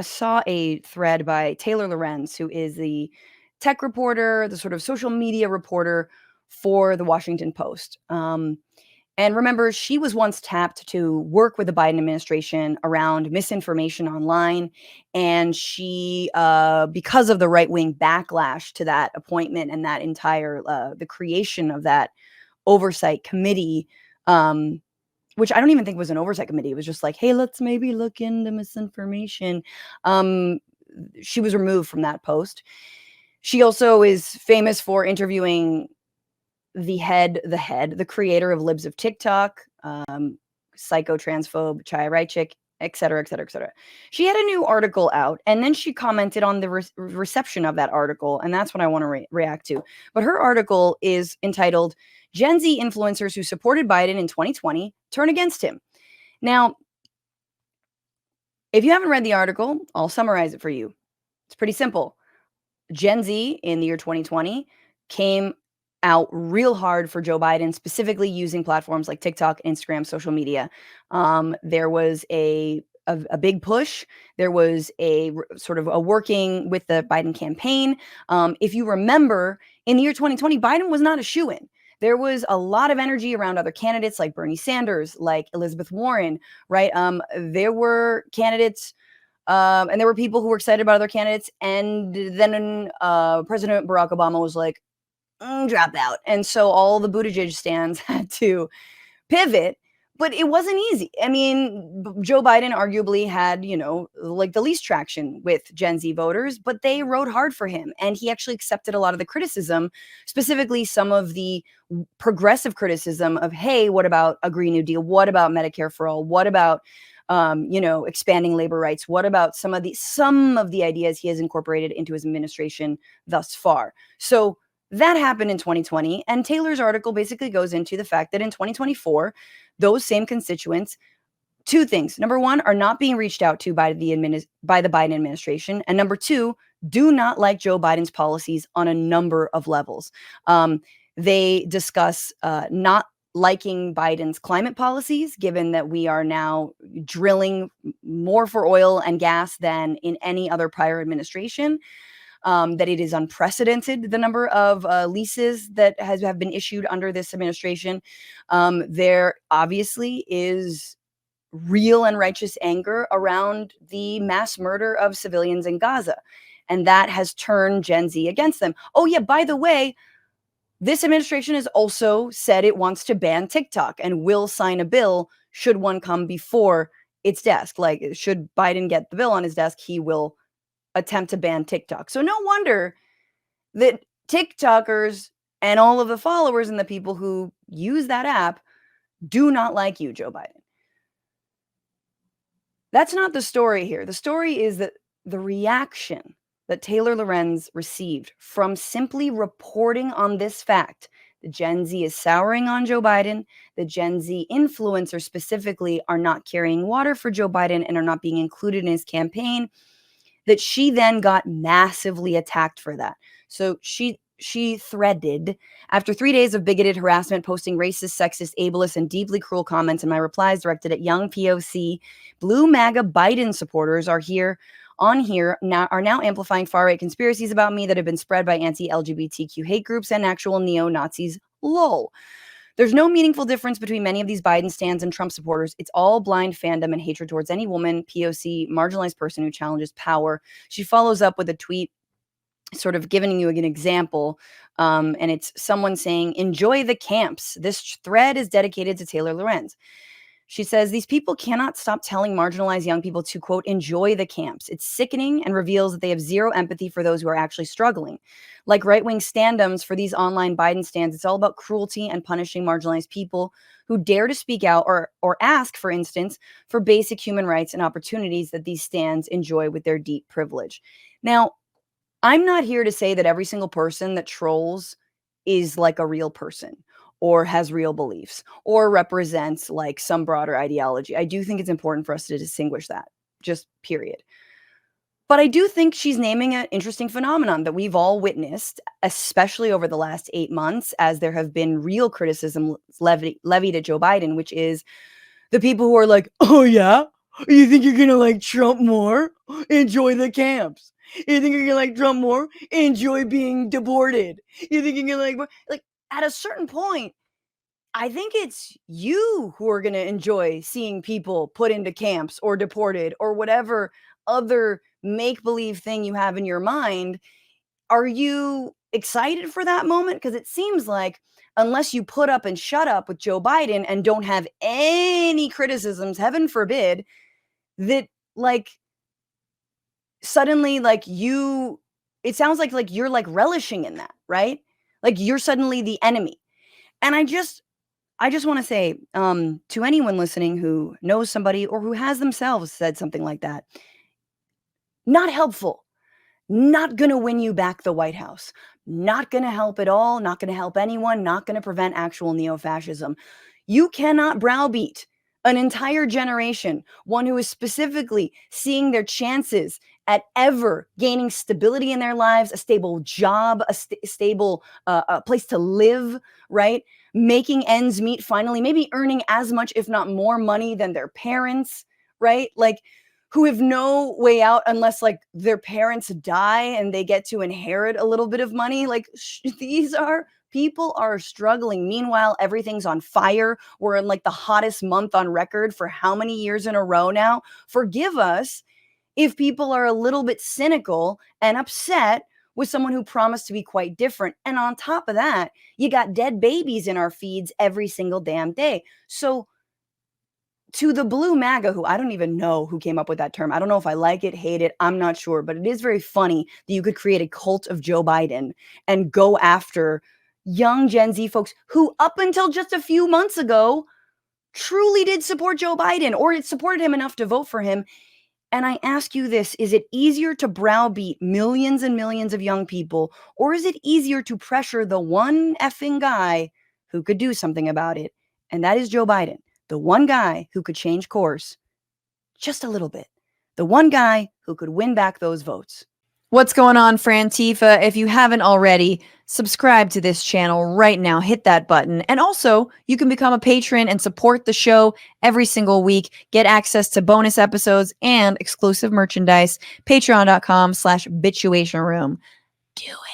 saw a thread by Taylor Lorenz, who is the tech reporter, the sort of social media reporter for the Washington Post. And remember, she was once tapped to work with the Biden administration around misinformation online. And she, because of the right wing backlash to that appointment and that entire, the creation of that oversight committee, which I don't even think was an oversight committee. It was just like, hey, let's maybe look into misinformation. She was removed from that post. She also is famous for interviewing the creator of Libs of TikTok, psycho transphobe Chaya Raichik, et cetera, et cetera, et cetera. She had a new article out, and then she commented on the reception of that article, and that's what I want to react to. But her article is entitled Gen Z Influencers Who Supported Biden in 2020 Turn Against Him. Now, if you haven't read the article, I'll summarize it for you. It's pretty simple. Gen Z in the year 2020 came out real hard for Joe Biden, specifically using platforms like TikTok, Instagram, social media. There was a big push. There was a sort of a working with the Biden campaign. If you remember, in the year 2020, Biden was not a shoo-in. There was a lot of energy around other candidates like Bernie Sanders, like Elizabeth Warren, right? There were candidates and there were people who were excited about other candidates. And then President Barack Obama was like, drop out. And so all the Buttigieg stands had to pivot, but it wasn't easy. I mean, Joe Biden arguably had, like the least traction with Gen Z voters, but they rode hard for him. And he actually accepted a lot of the criticism, specifically some of the progressive criticism of, hey, what about a Green New Deal? What about Medicare for all? What about expanding labor rights? What about some of the ideas he has incorporated into his administration thus far? So that happened in 2020, and Taylor's article basically goes into the fact that in 2024, those same constituents, two things. Number one, are not being reached out to by the Biden administration, and number two, do not like Joe Biden's policies on a number of levels. They discuss not liking Biden's climate policies, given that we are now drilling more for oil and gas than in any other prior administration. That it is unprecedented, the number of leases that have been issued under this administration. There obviously is real and righteous anger around the mass murder of civilians in Gaza, and that has turned Gen Z against them. Oh yeah, by the way, this administration has also said it wants to ban TikTok and will sign a bill should one come before its desk. Like, should Biden get the bill on his desk, he will attempt to ban TikTok. So no wonder that TikTokers and all of the followers and the people who use that app do not like you, Joe Biden. That's not the story here. The story is that the reaction that Taylor Lorenz received from simply reporting on this fact, the Gen Z is souring on Joe Biden, the Gen Z influencers specifically are not carrying water for Joe Biden and are not being included in his campaign, that she then got massively attacked for that. So she threaded, after 3 days of bigoted harassment, posting racist, sexist, ableist, and deeply cruel comments, and my replies directed at young POC, blue MAGA Biden supporters are now amplifying far-right conspiracies about me that have been spread by anti-LGBTQ hate groups and actual neo-Nazis. Lol. There's no meaningful difference between many of these Biden stands and Trump supporters. It's all blind fandom and hatred towards any woman, POC, marginalized person who challenges power. She follows up with a tweet sort of giving you an example, and it's someone saying, enjoy the camps. This thread is dedicated to Taylor Lorenz. She says, these people cannot stop telling marginalized young people to, quote, enjoy the camps. It's sickening and reveals that they have zero empathy for those who are actually struggling. Like right-wing stand-ums for these online Biden stands, it's all about cruelty and punishing marginalized people who dare to speak out or ask, for instance, for basic human rights and opportunities that these stands enjoy with their deep privilege. Now, I'm not here to say that every single person that trolls is like a real person or has real beliefs or represents like some broader ideology. I do think it's important for us to distinguish that, just period. But I do think she's naming an interesting phenomenon that we've all witnessed, especially over the last 8 months, as there have been real criticism levied at Joe Biden, which is the people who are like, oh yeah, You think you're gonna like Trump more? Enjoy the camps. You think you're gonna like Trump more? Enjoy being deported. You think you're gonna like at a certain point, I think it's you who are gonna enjoy seeing people put into camps or deported or whatever other make-believe thing you have in your mind. Are you excited for that moment? Because it seems like unless you put up and shut up with Joe Biden and don't have any criticisms, heaven forbid, that like suddenly like you it sounds like you're like relishing in that, right? Like you're suddenly the enemy. And I just want to say to anyone listening who knows somebody or who has themselves said something like that, not helpful. Not gonna win you back the White House. Not gonna help at all, not gonna help anyone, not gonna prevent actual neo-fascism. You cannot browbeat an entire generation, one who is specifically seeing their chances at ever gaining stability in their lives, a stable job, a stable place to live, right? Making ends meet finally, maybe earning as much, if not more money than their parents, right? Like who have no way out unless like their parents die and they get to inherit a little bit of money. Like these are people are struggling. Meanwhile, everything's on fire. We're in like the hottest month on record for how many years in a row now? Forgive us if people are a little bit cynical and upset with someone who promised to be quite different. And on top of that, you got dead babies in our feeds every single damn day. So to the blue MAGA, who I don't even know who came up with that term. I don't know if I like it, hate it, I'm not sure, but it is very funny that you could create a cult of Joe Biden and go after young Gen Z folks who, up until just a few months ago, truly did support Joe Biden or it supported him enough to vote for him. And I ask you this, is it easier to browbeat millions and millions of young people, or is it easier to pressure the one effing guy who could do something about it? And that is Joe Biden, the one guy who could change course just a little bit, the one guy who could win back those votes. What's going on, Frantifa? If you haven't already, subscribe to this channel right now. Hit that button. And also, you can become a patron and support the show every single week. Get access to bonus episodes and exclusive merchandise. Patreon.com/bitchuation room. Do it.